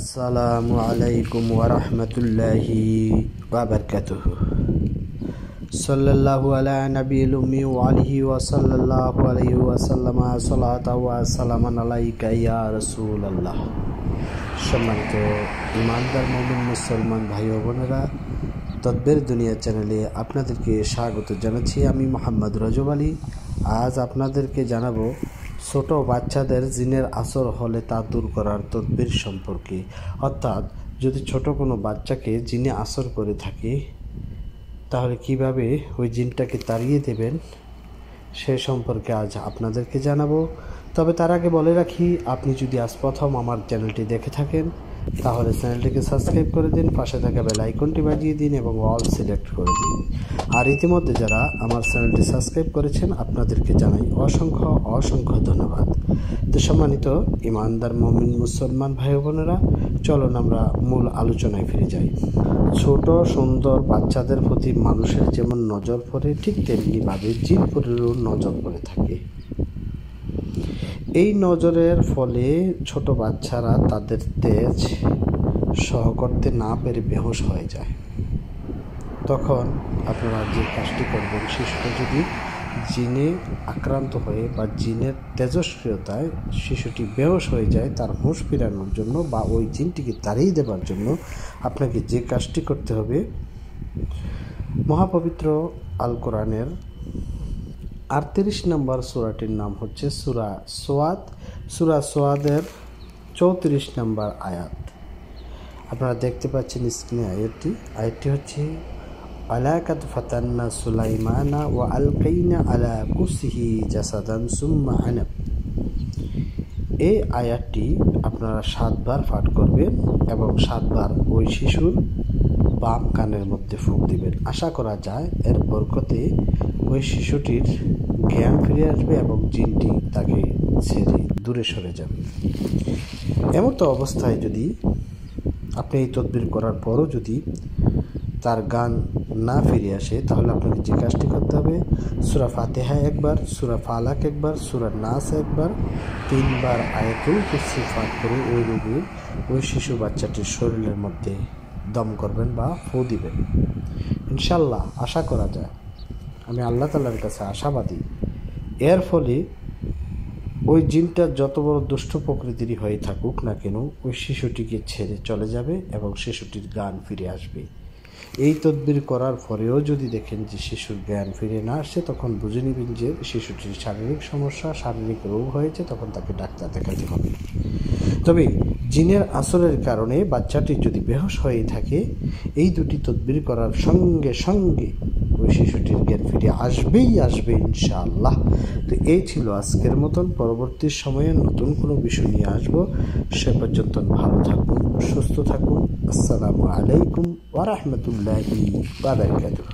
আসসালামু আলাইকুম ওয়া রাহমাতুল্লাহি ওয়া বারাকাতুহু। সাল্লাল্লাহু আলা নবিয়িল উম্মি ওয়া আলিহি ওয়া সাল্লাল্লাহু আলাইহি ওয়া সাল্লামা সালাতাও ওয়া সালামান আলাইকা ইয়া রাসূলুল্লাহ। সম্মানিত ইমানদার মুমিন মুসলমান ভাই ও বোনেরা, তদবির দুনিয়া চ্যানেলে আপনাদেরকে স্বাগত জানাচ্ছি। আমি মোহাম্মদ রজব আলী। আজ আপনাদেরকে জানাবো ছোট বাচ্চাদের জিনের আসর হলে তা দূর করার তদবির সম্পর্কে। অর্থাৎ যদি ছোট কোনো বাচ্চাকে জিনে আসর করে থাকে তাহলে কিভাবে ওই জিনটাকে তাড়িয়ে দেবেন সে সম্পর্কে আজ আপনাদেরকে জানাবো। তবে তার আগে বলে রাখি, আপনি যদি আজ প্রথম আমার চ্যানেলটি দেখে থাকেন তাহলে চ্যানেলটিকে সাবস্ক্রাইব করে দিন, পাশে থাকা বেল আইকনটি বাজিয়ে দিন এবং অল সিলেক্ট করে দিন। আর ইতিমধ্যে যারা আমার চ্যানেলটি সাবস্ক্রাইব করেছেন আপনাদেরকে জানাই অসংখ্য অসংখ্য ধন্যবাদ। তো সম্মানিত ইমানদার মুমিন মুসলমান ভাই বোনেরা, চলুন আমরা মূল আলোচনায় ফিরে যাই। ছোট সুন্দর বাচ্চাদের প্রতি মানুষের যেমন নজর পড়ে, ঠিক তেমনিভাবে জিনপুরেরও নজর পড়ে থাকে। এই নজরের ফলে ছোট বাচ্চারা তাদের তেজ সহ করতে না পেরে বেহুশ হয়ে যায়। তখন আপনারা যে কাজটি করবেন, শিশুটা যদি জিনে আক্রান্ত হয়ে বা জিনের তেজস্ক্রিয়তায় শিশুটি বেহুশ হয়ে যায়, তার হুঁশ ফিরানোর জন্য বা ওই জিনটিকে তাড়িয়ে দেওয়ার জন্য আপনাকে যে কাজটি করতে হবে, মহাপবিত্র আল কোরআনের 38 নম্বর সূরাটির নাম হচ্ছে সূরা সোয়াদ। সূরা সোয়াদের 34 নম্বর আয়াত আপনারা দেখতে পাচ্ছেন স্ক্রিনে। আয়াতটি হচ্ছে আলাকাদ ফাতান্না সুলাইমানা ওয়া আলকাইনা আলা কুরসিহি জাসাদান সুম্মা আনাব। এই আয়াতটি আপনারা 7 বার পাঠ করবেন এবং 7 বার ওই শিশুর বাম কানের মধ্যে ফুঁক দিবেন। আশা করা যায় এর বরকতে ওই শিশুটির জ্ঞান ফিরে আসবে এবং জিনটি তাকে ছেড়ে দূরে সরে যাবে। এমতো অবস্থায় যদি আপনি এই তদবির করার পরও যদি তার জ্ঞান না ফিরে আসে, তাহলে আপনাকে যে কাজটি করতে হবে, সূরা ফাতিহা একবার, সূরা ফালাক একবার, সূরা নাস একবার, 3 বার আয়াতুল কুরসি পাঠ করে ওই রোগীর ওই শিশু বাচ্চাটির শরীরের মধ্যে দম করবেন বা ফু দিবেন। ইনশাল্লাহ আশা করা যায়, আমি আল্লাহ তাআলার কাছে আশাবাদী, এর ফলে ওই জিনটা যত বড় দুষ্ট প্রকৃতিরই হয়ে থাকুক না কেন, ওই শিশুটিকে ছেড়ে চলে যাবে এবং শিশুটির জ্ঞান ফিরে আসবে। এই তদবির করার পরেও যদি দেখেন যে শিশুর জ্ঞান ফিরে না আসছে, তখন বুঝে নেবেন যে শিশুটির শারীরিক সমস্যা, শারীরিক রোগ হয়েছে, তখন তাকে ডাক্তার দেখাতে হবে। তবে জিনের আসরের কারণে বাচ্চাটি যদি বেহুশ হয়ে থাকে, এই দুটি তদবির করার সঙ্গে সঙ্গে ওই শিশুটির জ্ঞান ফিরে আসবেই আসবে ইনশাআল্লাহ। তো এই ছিল আজকের মতন। পরবর্তী সময়ে নতুন কোনো বিষয় নিয়ে আসবো। সে পর্যন্ত ভালো থাকুন, সুস্থ থাকুন। আসসালামু আলাইকুম ওয়া রাহমাতুল্লাহি ওয়া বারাকাতুহু।